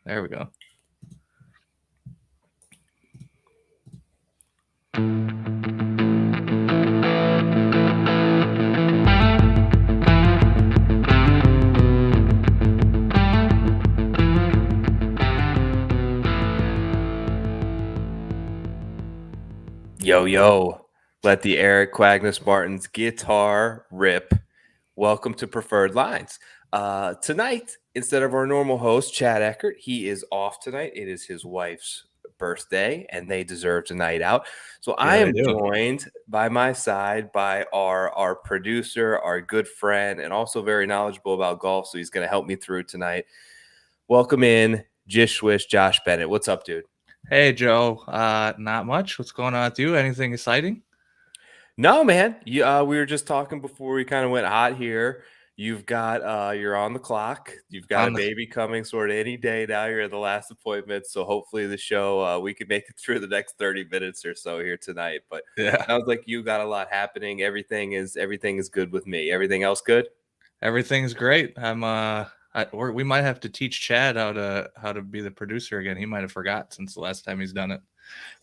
There we go. Yo, let the Eric Quagnus Martin's guitar rip. Welcome to Preferred Lines. Tonight, instead of our normal host, Chad Eckert, he is off tonight. It is his wife's birthday, and they deserve a night out. So I am joined by my side by our producer, our good friend, and also very knowledgeable about golf. So he's going to help me through tonight. Welcome in, Jish Swish, Josh Bennett. What's up, dude? Hey, Joe. Not much. What's going on with you? Anything exciting? No, man. We were just talking before we kind of went hot here. You've got you're on the clock. You've got a baby coming sort of any day now. You're at the last appointment. So hopefully the show we can make it through the next 30 minutes or so here tonight. But yeah, sounds like you got a lot happening. Everything is good with me. Everything else good? Everything's great. We might have to teach Chad how to be the producer again. He might have forgot since the last time he's done it.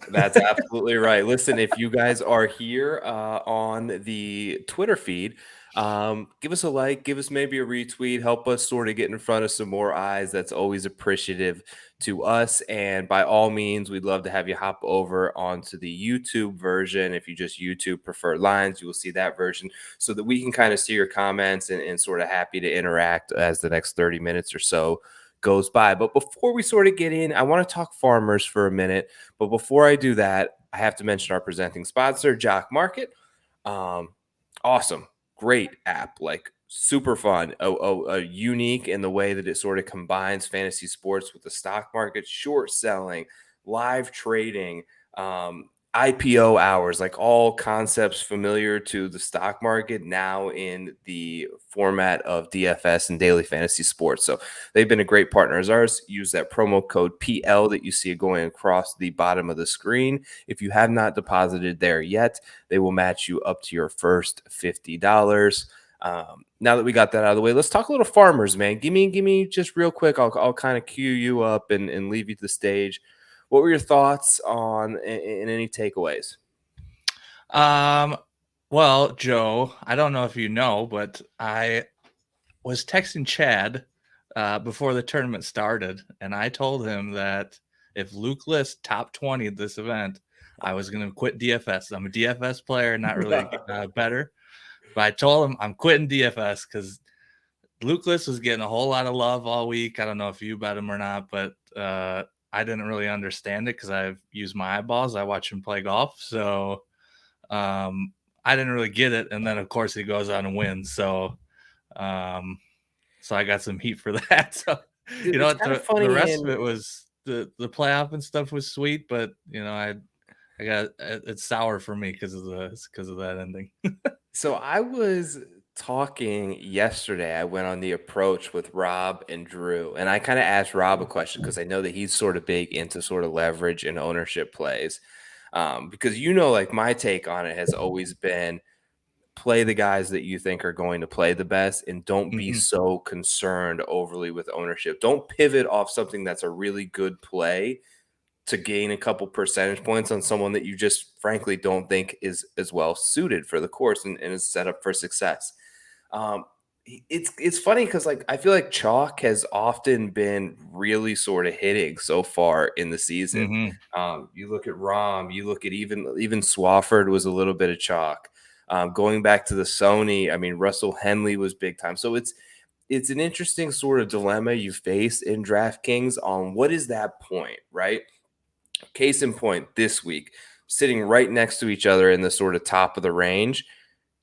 That's absolutely right. Listen, if you guys are here on the Twitter feed, give us a like, give us maybe a retweet, help us sort of get in front of some more eyes. That's always appreciative to us. And by all means, we'd love to have you hop over onto the YouTube version. If you just YouTube Preferred Lines, you will see that version so that we can kind of see your comments and sort of happy to interact as the next 30 minutes or so goes by. But before we sort of get in, I want to talk farmers for a minute. But before I do that, I have to mention our presenting sponsor, Jock Market. Awesome, great app, like super fun, unique in the way that it sort of combines fantasy sports with the stock market, short selling, live trading, IPO hours, like all concepts familiar to the stock market now in the format of DFS and daily fantasy sports. So they've been a great partner as ours. Use that promo code PL that you see going across the bottom of the screen. If you have not deposited there yet, they will match you up to your first $50. Now that we got that out of the way, let's talk a little farmers, man. Give me just real quick. I'll kind of cue you up and leave you to the stage. What were your thoughts on and any takeaways? Well, Joe, I don't know if you know, but I was texting Chad before the tournament started, and I told him that if Luke List top 20 at this event, I was going to quit DFS. I'm a DFS player, not really better, but I told him I'm quitting DFS because Luke List was getting a whole lot of love all week. I don't know if you bet him or not, but I didn't really understand it because I've used my eyeballs. I watch him play golf, so I didn't really get it. And then, of course, he goes on and wins. So I got some heat for that. So, Dude, you know, the rest of it was the playoff and stuff was sweet, but I got it's sour for me because of that ending. So I was talking yesterday. I went on the approach with Rob and Drew, and I kind of asked Rob a question because I know that he's sort of big into sort of leverage and ownership plays. Because like my take on it has always been play the guys that you think are going to play the best and don't be so concerned overly with ownership. Don't pivot off something that's a really good play to gain a couple percentage points on someone that you just frankly don't think is as well suited for the course and is set up for success. It's funny because like I feel like chalk has often been really sort of hitting so far in the season. You look at Rahm, you look at even Swafford was a little bit of chalk. Going back to the Sony, I mean Russell Henley was big time. So it's an interesting sort of dilemma you face in DraftKings on what is that point, right? Case in point, this week, sitting right next to each other in the sort of top of the range,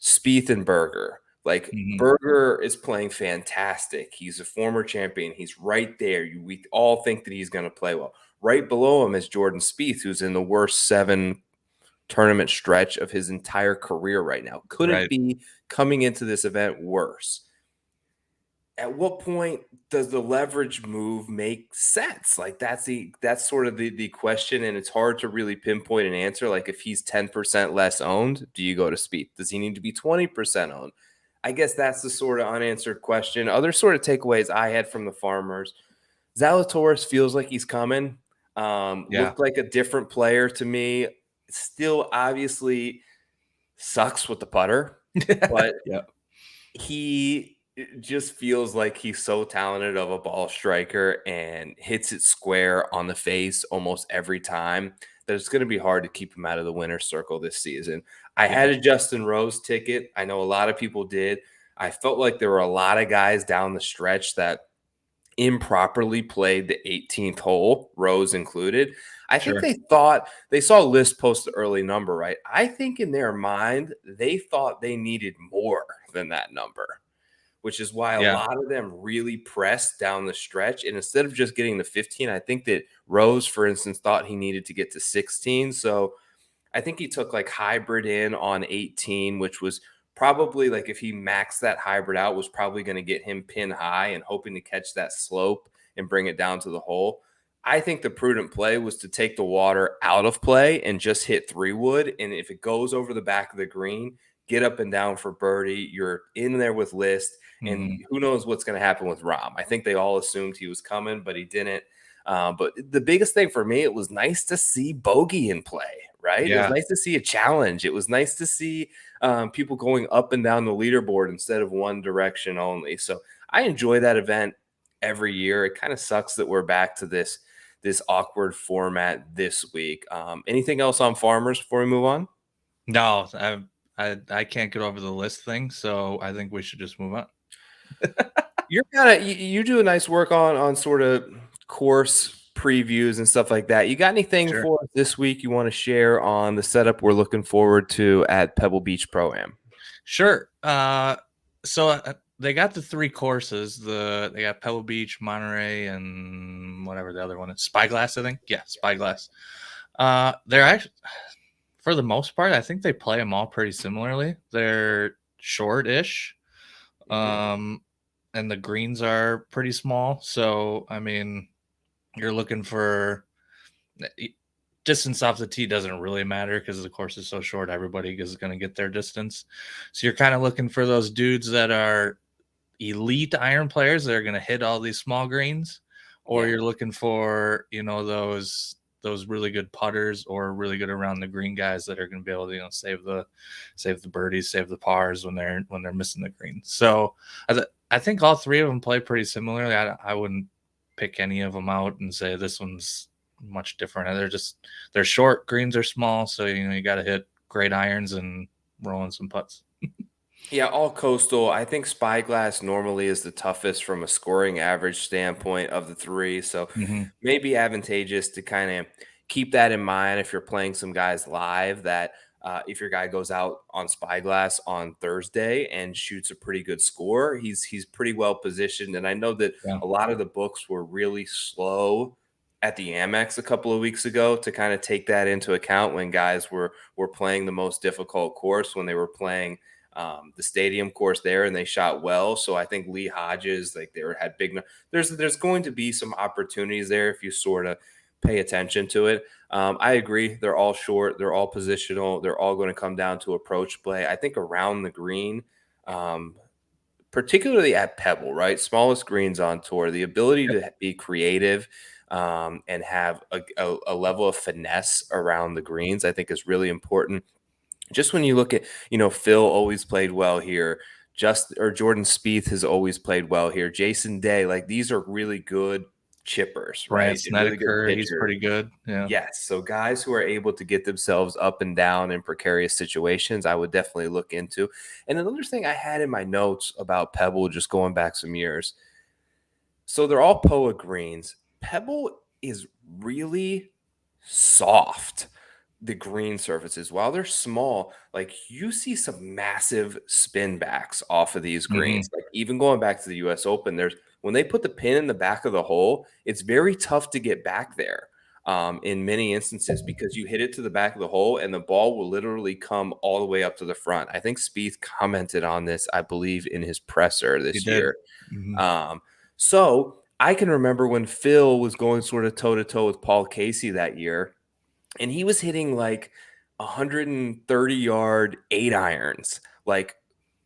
Spieth and Berger. Like Berger is playing fantastic. He's a former champion. He's right there. We all think that he's going to play well. Right below him is Jordan Spieth, who's in the worst 7 tournament stretch of his entire career right now. Couldn't be coming into this event worse. At what point does the leverage move make sense? Like that's sort of the question, and it's hard to really pinpoint an answer. Like if he's 10% less owned, do you go to Spieth? Does he need to be 20% owned? I guess that's the sort of unanswered question. Other sort of takeaways I had from the farmers. Zalatoris feels like he's coming. Yeah. Looked like a different player to me. Still, obviously, sucks with the putter, but Yeah. he just feels like he's so talented of a ball striker and hits it square on the face almost every time that it's going to be hard to keep him out of the winner's circle this season. I Yeah. had a Justin Rose ticket. I know a lot of people did. I felt like there were a lot of guys down the stretch that improperly played the 18th hole, Rose included. I think Sure. they thought they saw List post the early number, right? I think in their mind, they thought they needed more than that number, which is why a Yeah. lot of them really pressed down the stretch. And instead of just getting to 15, I think that Rose, for instance, thought he needed to get to 16. So I think he took like hybrid in on 18, which was probably like if he maxed that hybrid out, was probably going to get him pin high and hoping to catch that slope and bring it down to the hole. I think the prudent play was to take the water out of play and just hit 3-wood. And if it goes over the back of the green, get up and down for birdie. You're in there with List, and Mhm. who knows what's going to happen with Rahm. I think they all assumed he was coming, but he didn't. But the biggest thing for me, it was nice to see bogey in play, right? It was Yeah. nice to see a challenge. It was nice to see people going up and down the leaderboard instead of one direction only. So I enjoy that event every year. It kind of sucks that we're back to this awkward format this week. Anything else on Farmers before we move on? No, I can't get over the List thing, so I think we should just move on. You're kind of you do a nice work on sort of course previews and stuff like that. You got anything Sure. for us this week you want to share on the setup we're looking forward to at Pebble Beach Pro-Am? Sure. So they got the 3 courses. They got Pebble Beach, Monterey, and whatever the other one is. Spyglass, I think. Yeah, Spyglass. They're actually, for the most part, I think they play them all pretty similarly. They're short-ish, Mhm. and the greens are pretty small. So I mean, you're looking for distance off the tee doesn't really matter because the course is so short. Everybody is going to get their distance. So you're kind of looking for those dudes that are elite iron players that are going to hit all these small greens, or Yeah. you're looking for those really good putters or really good around the green guys that are going to be able to save the birdies, save the pars when they're missing the green. So I think all 3 of them play pretty similarly. I wouldn't pick any of them out and say this one's much different. They're short, greens are small, so you got to hit great irons and rolling some putts. Yeah, all coastal. I think Spyglass normally is the toughest from a scoring average standpoint of the 3. So Mm-hmm. maybe advantageous to kind of keep that in mind if you're playing some guys live that if your guy goes out on Spyglass on Thursday and shoots a pretty good score, he's pretty well positioned. And I know that Yeah. a lot of the books were really slow at the Amex a couple of weeks ago to kind of take that into account when guys were playing the most difficult course when they were playing the stadium course there, and they shot well. So I think Lee Hodges, like they were had big. There's going to be some opportunities there if you sort of pay attention to it. I agree. They're all short. They're all positional. They're all going to come down to approach play. I think around the green, um, particularly at Pebble, right? Smallest greens on tour, the ability to be creative and have a level of finesse around the greens, I think is really important. Just when you look at, Phil always played well here. Jordan Spieth has always played well here. Jason Day, like these are really good chippers, right? Brant And really good Snedeker, he's pitchers. pretty good. Yeah. Yes. So guys who are able to get themselves up and down in precarious situations, I would definitely look into. And another thing I had in my notes about Pebble, just going back some years. So they're all POA greens. Pebble is really soft, the green surfaces. While they're small, like you see some massive spin backs off of these Mhm. greens. Like even going back to the US Open, there's when they put the pin in the back of the hole, it's very tough to get back there. In many instances, because you hit it to the back of the hole and the ball will literally come all the way up to the front. I think Spieth commented on this, I believe, in his presser He this did. year. Mhm. So I can remember when Phil was going sort of toe to toe with Paul Casey that year, and he was hitting like 130-yard 8 irons, like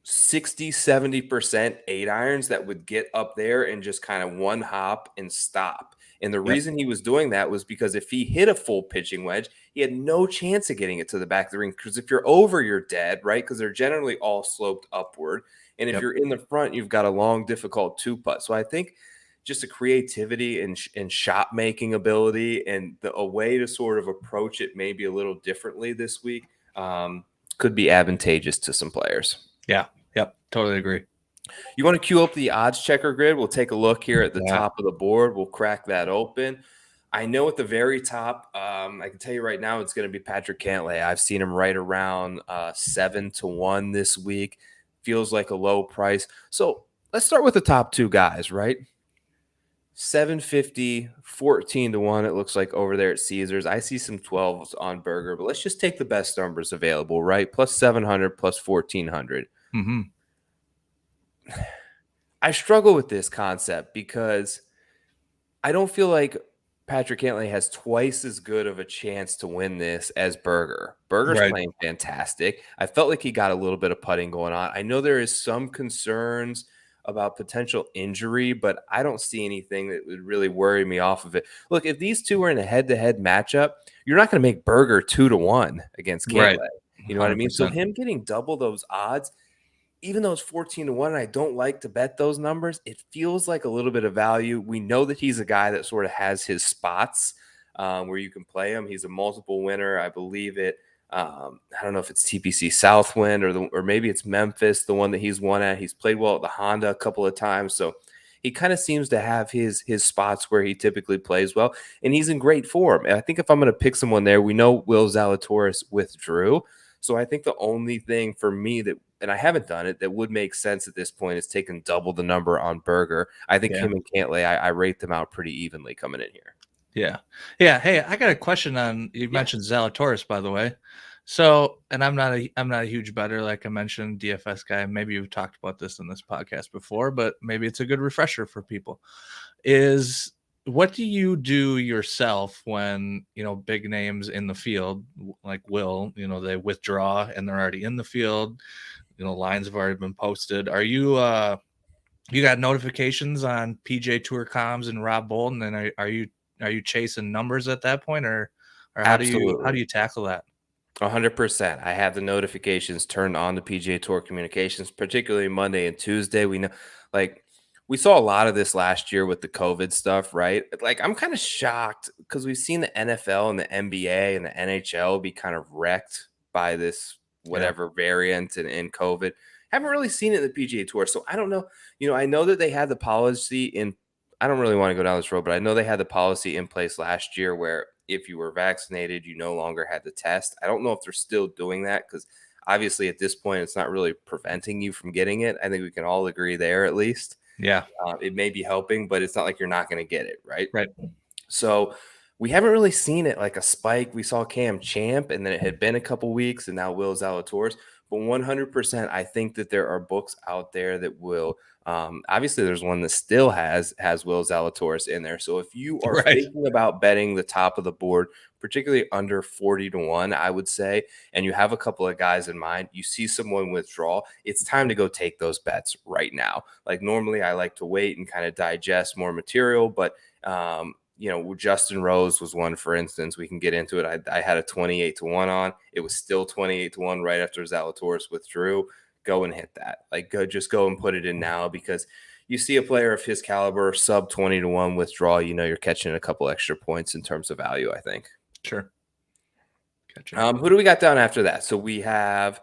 60-70% 8-irons that would get up there and just kind of one hop and stop. And the Yep. reason he was doing that was because if he hit a full pitching wedge, he had no chance of getting it to the back of the ring. Because if you're over, you're dead, right? Because they're generally all sloped upward. And if Yep. you're in the front, you've got a long, difficult two putt. So I think just a creativity and shot making ability and a way to sort of approach it maybe a little differently this week could be advantageous to some players. Yeah. Yep. Totally agree. You want to queue up the odds checker grid? We'll take a look here at the Yeah. top of the board. We'll crack that open. I know at the very top, I can tell you right now, it's going to be Patrick Cantlay. I've seen him right around 7-1 this week. Feels like a low price. So let's start with the top two guys, right? 750, 14-1. It looks like over there at Caesars. I see some 12s on Burger, but let's just take the best numbers available, right? Plus 700, plus 1400. Mm-hmm. I struggle with this concept because I don't feel like Patrick Cantlay has twice as good of a chance to win this as Berger. Berger's Right. playing fantastic. I felt like he got a little bit of putting going on. I know there is some concerns about potential injury, but I don't see anything that would really worry me off of it. Look, if these two are in a head-to-head matchup, you're not going to make Berger 2-1 against Cantlay. Right. You know what I mean? So 100%. him getting double those odds, even though it's 14-1 and I don't like to bet those numbers, it feels like a little bit of value. We know that he's a guy that sort of has his spots where you can play him. He's a multiple winner. I believe it. I don't know if it's TPC Southwind or maybe it's Memphis, the one that he's won at. He's played well at the Honda a couple of times. So he kind of seems to have his spots where he typically plays well, and he's in great form. And I think if I'm going to pick someone there, we know Will Zalatoris withdrew. So I think the only thing for me that, and I haven't done it, that would make sense at this point is taking double the number on Berger. I think him and Cantlay, I rate them out pretty evenly coming in here. Yeah. Yeah. Hey, I got a question on, you mentioned Zalatoris, by the way. So, and I'm not a huge bettor, like I mentioned, DFS guy. Maybe you've talked about this in this podcast before, but maybe it's a good refresher for people. Is what do you do yourself when, big names in the field, like Will, they withdraw and they're already in the field, lines have already been posted. Are you, you got notifications on PJ Tour comms and Rob Bolton, and are you chasing numbers at that point, or how do you tackle that? 100%. I have the notifications turned on the PGA Tour communications, particularly Monday and Tuesday. We know, like, we saw a lot of this last year with the COVID stuff, right? Like, I'm kind of shocked because we've seen the NFL and the NBA and the NHL be kind of wrecked by this whatever variant and COVID. Haven't really seen it in the PGA Tour, so I don't know. I know that they had the policy in. I don't really want to go down this road, but I know they had the policy in place last year where if you were vaccinated, you no longer had the test. I don't know if they're still doing that because obviously at this point, it's not really preventing you from getting it. I think we can all agree there at least. Yeah. It may be helping, but it's not like you're not going to get it, right? Right. So we haven't really seen it like a spike. We saw Cam Champ, and then it had been a couple weeks, and now Will Zalatoris. But 100%, I think that there are books out there that will. Obviously, there's one that still has Will Zalatoris in there. So if you are thinking about betting the top of the board, particularly under 40-1, I would say, and you have a couple of guys in mind, you see someone withdraw, it's time to go take those bets right now. Like normally, I like to wait and kind of digest more material, but Justin Rose was one, for instance. We can get into it. I had a 28-1 on. It was still 28-1 right after Zalatoris withdrew. Go and hit that. Just go and put it in now because you see a player of his caliber, sub 20-1 withdrawal, you're catching a couple extra points in terms of value, I think. Sure. Gotcha. Who do we got down after that? So we have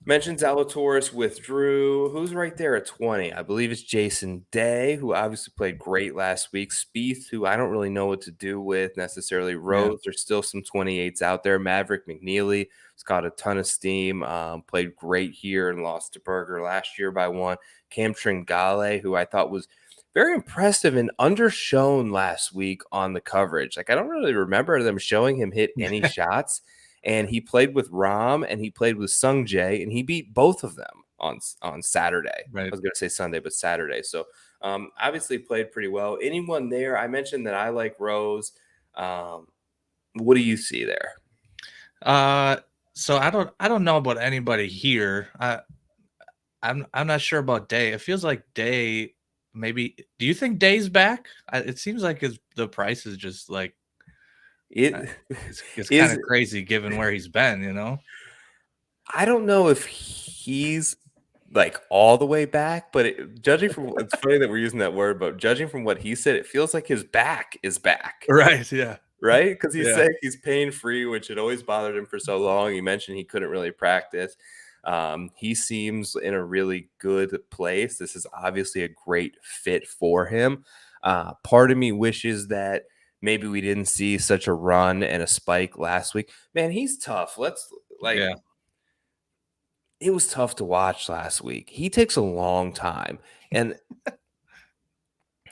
mentioned Zalatoris withdrew. Who's right there at 20? I believe it's Jason Day, who obviously played great last week. Spieth, who I don't really know what to do with necessarily. Rose, there's still some 28s out there. Mav Mcnealy has got a ton of steam. Played great here and lost to Berger last year by 1. Cam Tringale, who I thought was very impressive and undershown last week on the coverage. I don't really remember them showing him hit any shots. And he played with Rahm and he played with Sung Jae, and he beat both of them on Saturday. Right. I was going to say Sunday, but Saturday. So obviously played pretty well. Anyone there? I mentioned that I like Rose. What do you see there? So I don't know about anybody here. I'm not sure about Day. It feels like Day maybe. Do you think Day's back? It seems like the price is just like It it's kind is. of crazy given where he's been, you know? I don't know if he's like all the way back, but judging from it's funny that we're using that word, but judging from what he said, it feels like his back is back. Right. Yeah. Right? Because he's Yeah. saying he's pain-free, which had always bothered him for so long. He mentioned he couldn't really practice. He seems in a really good place. This is obviously a great fit for him. Part of me wishes that maybe we didn't see such a run and a spike last week. Man, he's tough. Yeah. It was tough to watch last week. He takes a long time, and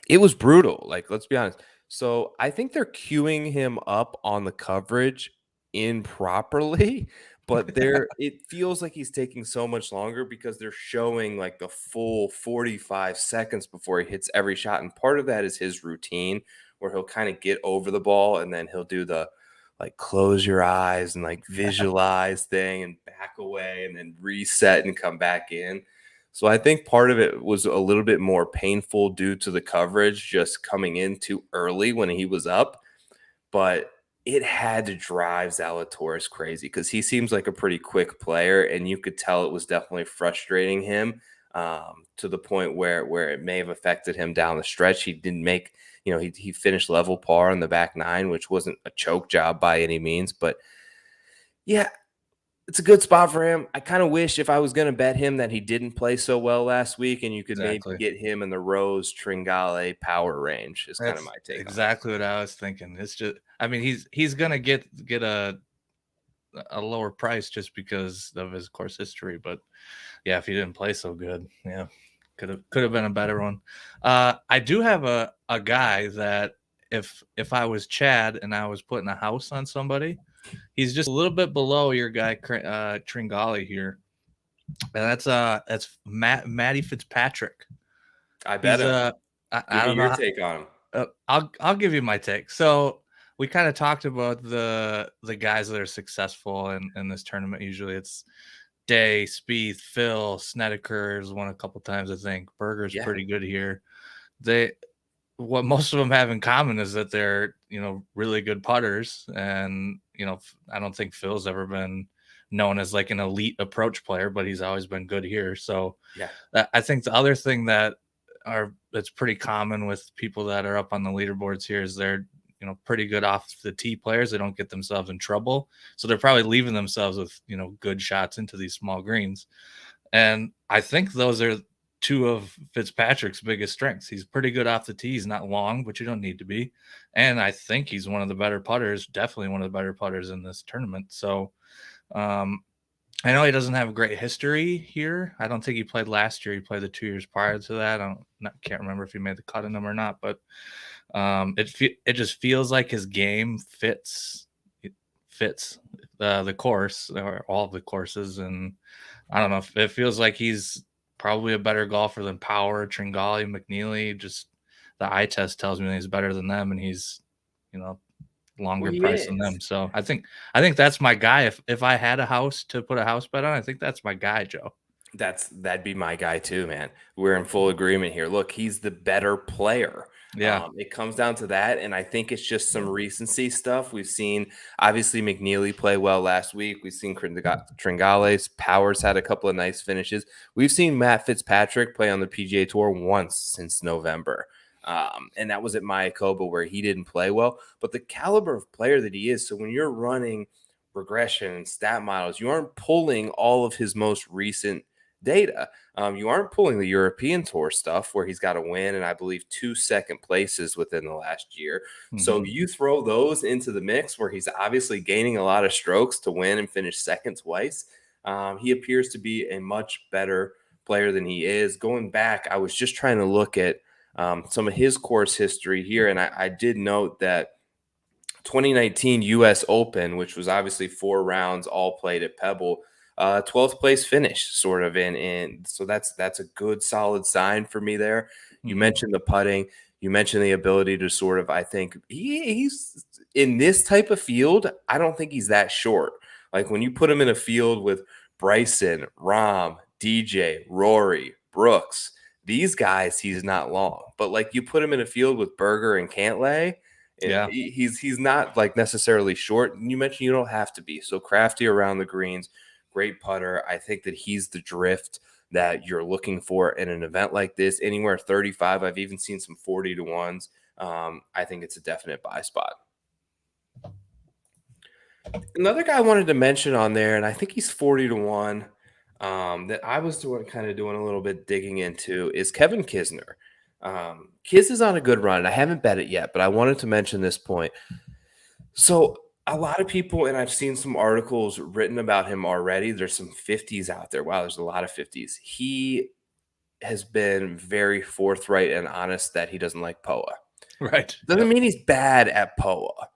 it was brutal. Like, let's be honest. So I think they're queuing him up on the coverage improperly, but it feels like he's taking so much longer because they're showing like the full 45 seconds before he hits every shot. And part of that is his routine where he'll kind of get over the ball and then he'll do the like close your eyes and like visualize thing and back away and then reset and come back in. So I think part of it was a little bit more painful due to the coverage just coming in too early when he was up, but it had to drive Zalatoris crazy because he seems like a pretty quick player, and you could tell it was definitely frustrating him to the point where it may have affected him down the stretch. He didn't make, he finished level par on the back nine, which wasn't a choke job by any means, but yeah, it's a good spot for him. I kind of wish if I was going to bet him that he didn't play so well last week, and you could maybe Exactly. get him in the Rose Tringale power range is kind of That's my take on it. exactly what I was thinking. It's just, I mean, he's gonna get a lower price just because of his course history. But yeah, if he didn't play so good, yeah, could have been a better one. I do have a guy that if I was Chad and I was putting a house on somebody, he's just a little bit below your guy Tringali here, and that's Matty Fitzpatrick. I bet He's him. I Give me don't know. your take on him. I'll give you my take. So we kind of talked about the guys that are successful in this tournament. Usually it's Day, Spieth, Phil, Snedeker's won a couple times, I think. Berger's Yeah. pretty good here. What most of them have in common is that they're really good putters, and I don't think Phil's ever been known as like an elite approach player, but he's always been good here. So Yeah. I think the other thing that's pretty common with people that are up on the leaderboards here is they're pretty good off the tee players. They don't get themselves in trouble, so they're probably leaving themselves with good shots into these small greens. And I think those are two of Fitzpatrick's biggest strengths. He's pretty good off the tee. He's not long, but you don't need to be. And I think he's one of the better putters, definitely one of the better putters in this tournament. So I know he doesn't have a great history here. I don't think he played last year. He played the 2 years prior to that. Can't remember if he made the cut in them or not, but it just feels like his game fits the course or all of the courses, and I don't know if it feels like he's probably a better golfer than Power, Tringali, McNealy. Just the eye test tells me that he's better than them, and he's Well, longer he price than is. them. So I think that's my guy. If I had a house to put a house bet on, I think that's my guy, Joe. That'd be my guy too, man. We're in full agreement here. Look, he's the better player. Yeah. It comes down to that, and I think it's just some recency stuff. We've seen obviously McNealy play well last week. We've seen Tringales, Powers had a couple of nice finishes. We've seen Matt Fitzpatrick play on the PGA Tour once since November, and that was at Mayakoba where he didn't play well. But the caliber of player that he is, so when you're running regression and stat models, you aren't pulling all of his most recent data. You aren't pulling the European Tour stuff where he's got a win and I believe 2 second places within the last year. So you throw those into the mix where he's obviously gaining a lot of strokes to win and finish second twice. He appears to be a much better player than he is. Going back, I was just trying to look at some of his course history here, and I did note that 2019 U.S. Open, which was obviously 4 rounds, all played at Pebble, 12th place finish, sort of in. So that's a good solid sign for me there. You mentioned the putting. You mentioned the ability to sort of. I think he's in this type of field. I don't think he's that short. Like when you put him in a field with Bryson, Rahm, DJ, Rory, Brooks. These guys, he's not long. But like you put him in a field with Berger and Cantlay, Yeah. he's not like necessarily short. You mentioned you don't have to be. So crafty around the greens, great putter. I think that he's the drift that you're looking for in an event like this. Anywhere 35. I've even seen some 40 to 1s. I think it's a definite buy spot. Another guy I wanted to mention on there, and I think he's 40 to 1, that I was doing a little bit digging into is Kevin Kisner. Kiz is on a good run. I haven't bet it yet, but I wanted to mention this point. So a lot of people, and I've seen some articles written about him already. There's some 50s out there. Wow, there's a lot of 50s. He has been very forthright and honest that he doesn't like POA. Right. Doesn't mean he's bad at POA.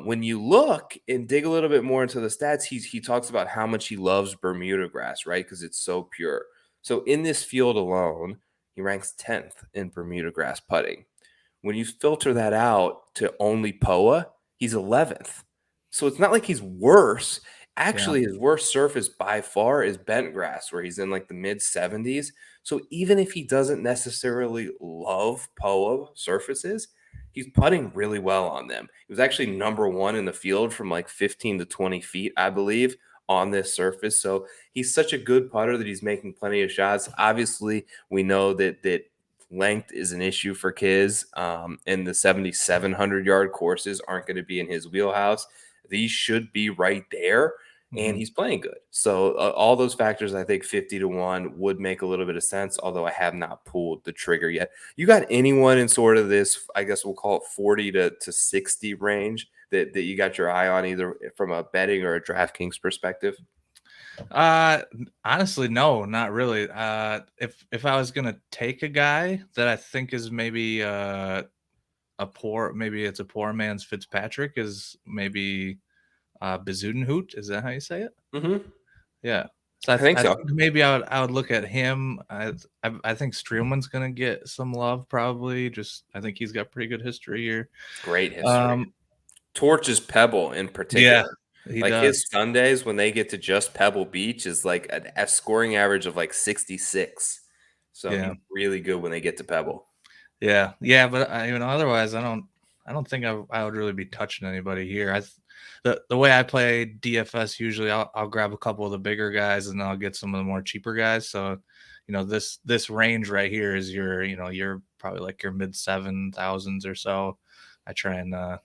When you look and dig a little bit more into the stats, he talks about how much he loves Bermuda grass, right? Because it's so pure. So in this field alone, he ranks 10th in Bermuda grass putting. When you filter that out to only POA, he's 11th. So it's not like he's worse. Actually, his worst surface by far is bent grass, where he's in like the mid 70s. So even if he doesn't necessarily love POA surfaces, he's putting really well on them. He was actually number 1 in the field from like 15 to 20 feet, I believe, on this surface. So he's such a good putter that he's making plenty of shots. Obviously, we know that length is an issue for Kiz, and the 7,700-yard courses aren't going to be in his wheelhouse. These should be right there, and he's playing good. So all those factors, I think 50 to 1 would make a little bit of sense, although I have not pulled the trigger yet. You got anyone in sort of this, I guess we'll call it 40 to 60 range that you got your eye on, either from a betting or a DraftKings perspective? Honestly, no, not really. If I was gonna take a guy that I think is maybe maybe it's a poor man's Fitzpatrick, is maybe Bezuidenhout. Is that how you say it? Mm-hmm. Yeah. So I think I so. think maybe I would look at him. I think Streelman's gonna get some love probably. Just I think he's got pretty good history here. Great history. Torches Pebble in Yeah, particular. he Like does. his Sundays when they get to just Pebble Beach is like a scoring average of like 66. So Yeah. he's really good when they get to Pebble. Yeah, but otherwise, I don't think I would really be touching anybody here. The way I play DFS, usually I'll grab a couple of the bigger guys and I'll get some of the more cheaper guys. So, this range right here is you're probably like your mid 7,000s or so. I try and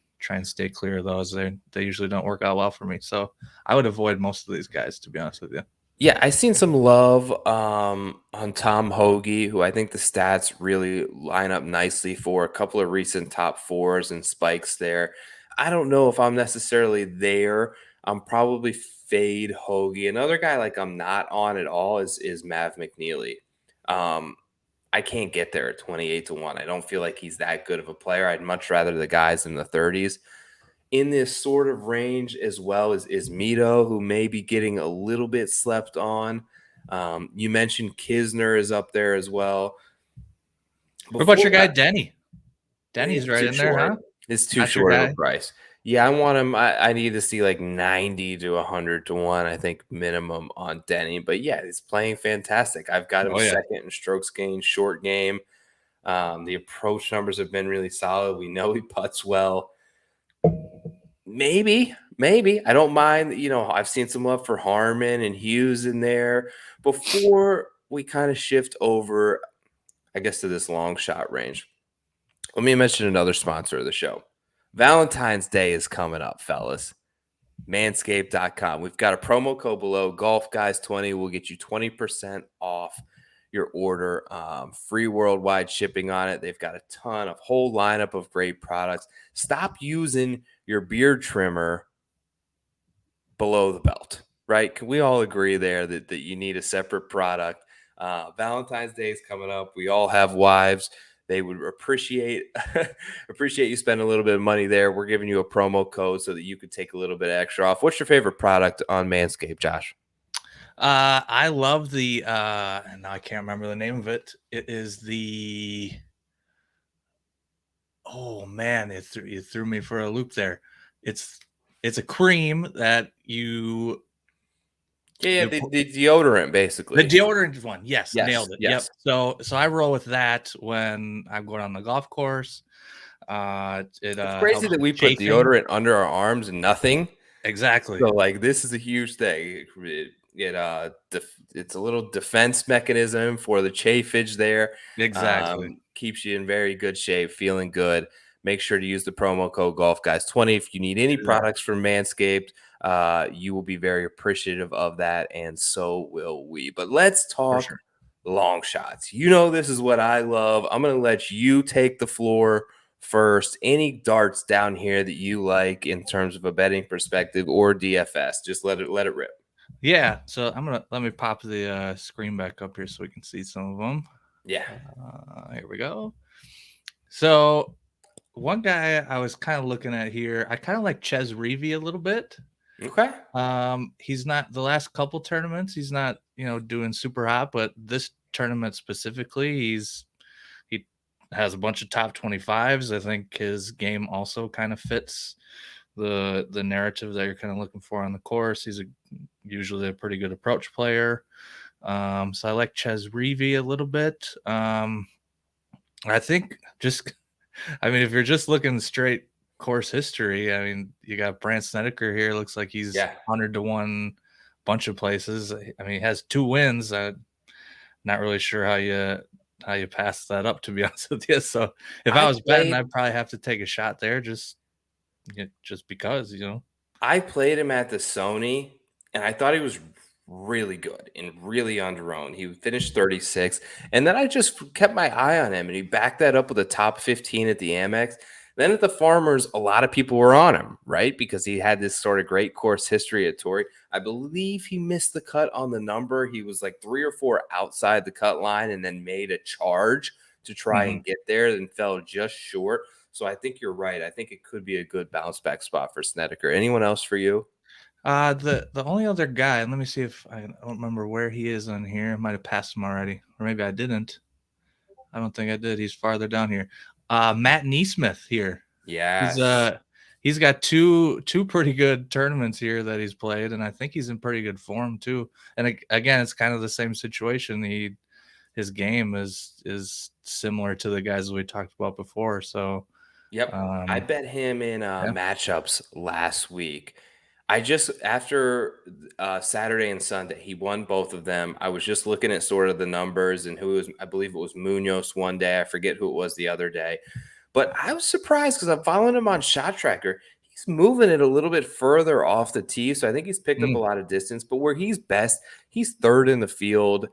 stay clear of those. They usually don't work out well for me. So I would avoid most of these guys, to be honest with you. Yeah, I seen some love on Tom Hoagie, who I think the stats really line up nicely for a couple of recent top 4s and spikes there. I don't know if I'm necessarily there. I'm probably fade Hoagie. Another guy like I'm not on at all is Mav Mcnealy. I can't get there at 28 to 1. I don't feel like he's that good of a player. I'd much rather the guys in the 30s. In this sort of range as well as is Mito, who may be getting a little bit slept on. You mentioned Kisner is up there as well. What about your Before guy that, Denny? Denny's right too in there, short. huh? It's too Not your short of a guy. price. Yeah, I want him. I need to see like 90 to 100 to 1, I think, minimum on Denny. But yeah, he's playing fantastic. I've got him Oh yeah. second in strokes gained, short game. The approach numbers have been really solid. We know he putts well. Maybe. I don't mind. I've seen some love for Harmon and Hughes in there. Before we kind of shift over, I guess, to this long shot range, let me mention another sponsor of the show. Valentine's Day is coming up, fellas. Manscape.com. We've got a promo code below, Golf Guys 20 will get you 20% off your order. Free worldwide shipping on it. They've got a whole lineup of great products. Stop using your beard trimmer below the belt, right? Can we all agree there that you need a separate product? Valentine's Day is coming up. We all have wives. They would appreciate you spending a little bit of money there. We're giving you a promo code so that you could take a little bit extra off. What's your favorite product on Manscaped, Josh? I love the and now I can't remember the name of it. It is the oh man, it threw me for a loop there. It's a cream that you Yeah, the deodorant, The basically. deodorant one, yes, Yes, nailed it. Yep. yes. So I roll with that when I'm going on the golf course. It It's crazy helps that with we put chafing. deodorant under our arms and nothing. Exactly. So, like, this is a huge thing. It's a little defense mechanism for the chafage there. Exactly. Keeps you in very good shape, feeling good. Make sure to use the promo code Golf Guys 20 if you need any Exactly. products from Manscaped. You will be very appreciative of that, and so will we. But let's For talk sure. long shots. You know, this is what I love. I'm going to let you take the floor first. Any darts down here that you like in terms of a betting perspective or DFS? Just let it rip. Yeah. So let me pop the screen back up here so we can see some of them. Yeah. Here we go. So one guy I was kind of looking at here, I kind of like Ches Reavie a little bit. Okay. He's not the last couple tournaments, he's not, doing super hot, but this tournament specifically, he has a bunch of top 25s. I think his game also kind of fits the narrative that you're kind of looking for on the course. He's usually a pretty good approach player. So I like Ches Reavie a little bit. I think if you're just looking straight course history, I mean, you got Brandt Snedeker here. Looks like he's Yeah. 100-1 bunch of places. I mean, he has 2 wins. Not really sure how you pass that up, to be honest with you. So if I I was betting, played I'd probably have to take a shot there, just because. I played him at the Sony, and I thought he was really good and really underowned. He finished 36, and then I just kept my eye on him, and he backed that up with a top 15 at the Amex. Then at the Farmers, a lot of people were on him, right? Because he had this sort of great course history at Torrey. I believe he missed the cut on the number. He was like 3 or 4 outside the cut line and then made a charge to try Mhm. and get there and fell just short. So I think you're right. I think it could be a good bounce back spot for Snedeker. Anyone else for you? The only other guy, and let me see if I don't remember where he is on here. I might have passed him already, or maybe I didn't. I don't think I did. He's farther down here. Matt Nee Smith here. He's Yes. he's got two pretty good tournaments here that he's played, and I think he's in pretty good form too. And again, it's kind of the same situation. His game is similar to the guys we talked about before. So Yep. I um, bet him in yeah. matchups last week. I just after Saturday and Sunday, he won both of them. I was just looking at sort of the numbers and who was, I believe it was Munoz one day. I forget who it was the other day, but I was surprised because I'm following him on Shot Tracker. He's moving it a little bit further off the tee, so I think he's picked up a Mm, lot of distance. But where he's best, he's third in the field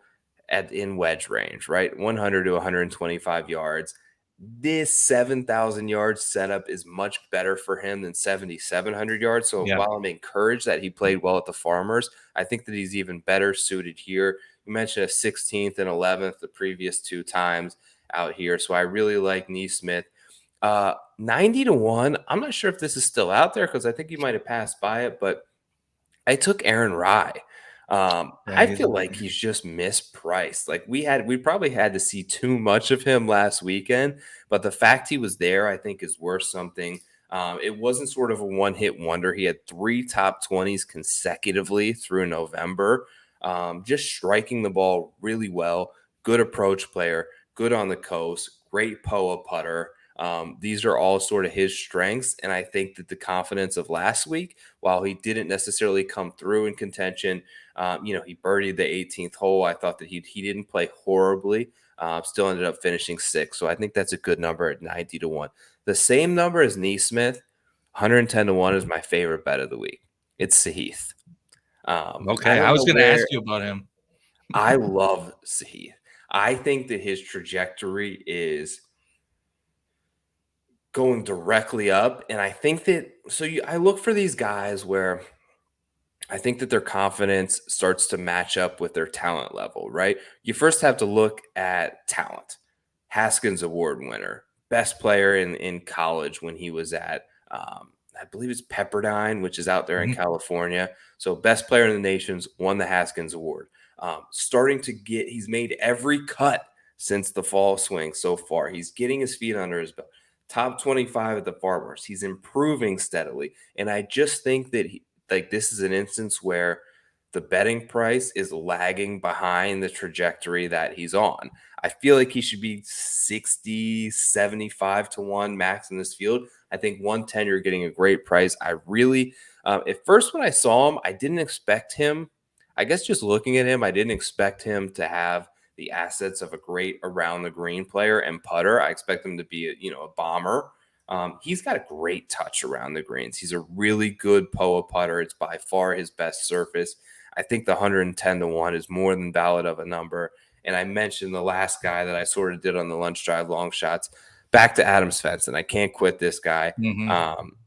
in wedge range, right? 100 to 125 yards. This 7,000 yards setup is much better for him than 7,700 yards. So yeah. while I'm encouraged that he played well at the Farmers, I think that he's even better suited here. You mentioned a 16th and 11th the previous 2 times out here. So I really like Nee Smith. 90 to 1. I'm not sure if this is still out there because I think you might have passed by it, but I took Aaron Rye. Yeah, I he's feel like he's just mispriced. Like we probably had to see too much of him last weekend, but the fact he was there, I think, is worth something. It wasn't sort of a one-hit wonder. He had 3 top 20s consecutively through November. Just striking the ball really well. Good approach player. Good on the coast. Great POA putter. These are all sort of his strengths, and I think that the confidence of last week, while he didn't necessarily come through in contention, he birdied the 18th hole. I thought that he didn't play horribly. Still ended up finishing 6th. So I think that's a good number at 90 to 1. The same number as Nee Smith, 110 to 1 is my favorite bet of the week. It's Sahith. I okay. I don't was know going to where ask you about him. I love Sahith. I think that his trajectory is going directly up. And I think that I look for these guys where I think that their confidence starts to match up with their talent level, right? You first have to look at talent. Haskins Award winner, best player in college when he was at, I believe it's Pepperdine, which is out there in Mhm. California. So, best player in the nations, won the Haskins Award. He's made every cut since the fall swing so far. He's getting his feet under his belt. Top 25 at the Farmers. He's improving steadily. And I just think that this is an instance where the betting price is lagging behind the trajectory that he's on. I feel like he should be 60, 75 to 1 max in this field. I think 110, you're getting a great price. I really, at first when I saw him, I didn't expect him. I guess just looking at him, I didn't expect him to have the assets of a great around the green player and putter. I expect him to be, a bomber. He's got a great touch around the greens. He's a really good POA putter. It's by far his best surface. I think the 110 to 1 is more than valid of a number. And I mentioned the last guy that I sort of did on the lunch drive long shots. Back to Adam Svensson. I can't quit this guy.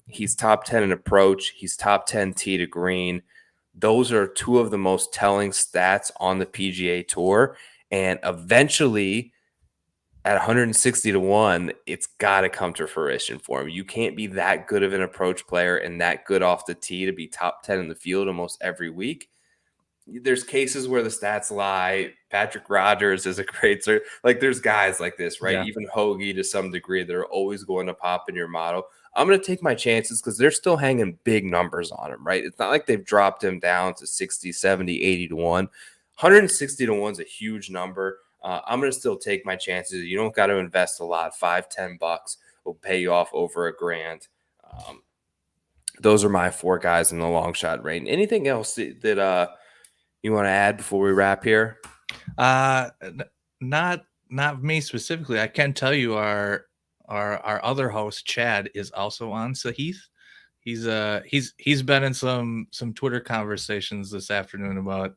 He's top 10 in approach. He's top 10 tee to green. Those are two of the most telling stats on the PGA Tour. And eventually, at 160 to 1, it's got to come to fruition for him. You can't be that good of an approach player and that good off the tee to be top 10 in the field almost every week. There's cases where the stats lie. Patrick Rogers is a great sort. Like, there's guys like this, right? Yeah. Even Hoagie to some degree that are always going to pop in your model. I'm going to take my chances because they're still hanging big numbers on him, right? It's not like they've dropped him down to 60, 70, 80 to 1. 160 to 1 is a huge number. I'm going to still take my chances. You don't got to invest a lot. $5-10 will pay you off over $1,000. Those are my 4 guys in the long shot range. Anything else that you want to add before we wrap here? Not me specifically. I can tell you our other host Chad is also on Sahith. He's been in some Twitter conversations this afternoon about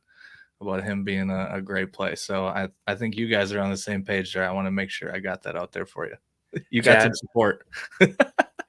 him being a great play. So I think you guys are on the same page there. I want to make sure I got that out there for you. You got Chad, some support.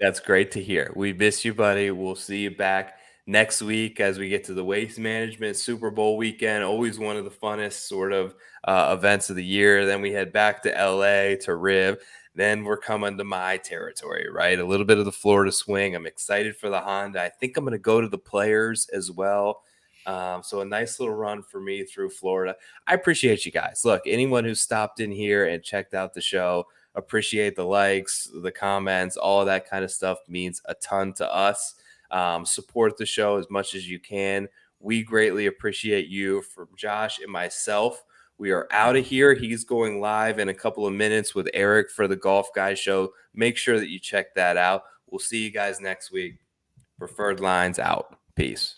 That's great to hear. We miss you, buddy. We'll see you back next week as we get to the Waste Management Super Bowl weekend. Always one of the funnest sort of events of the year. Then we head back to LA to Riv. Then we're coming to my territory, right? A little bit of the Florida swing. I'm excited for the Honda. I think I'm going to go to the Players as well. So a nice little run for me through Florida. I appreciate you guys. Look, anyone who stopped in here and checked out the show, appreciate the likes, the comments, all of that kind of stuff means a ton to us. Support the show as much as you can. We greatly appreciate you. From Josh and myself, we are out of here. He's going live in a couple of minutes with Eric for the Golf Guy Show. Make sure that you check that out. We'll see you guys next week. Preferred Lines out. Peace.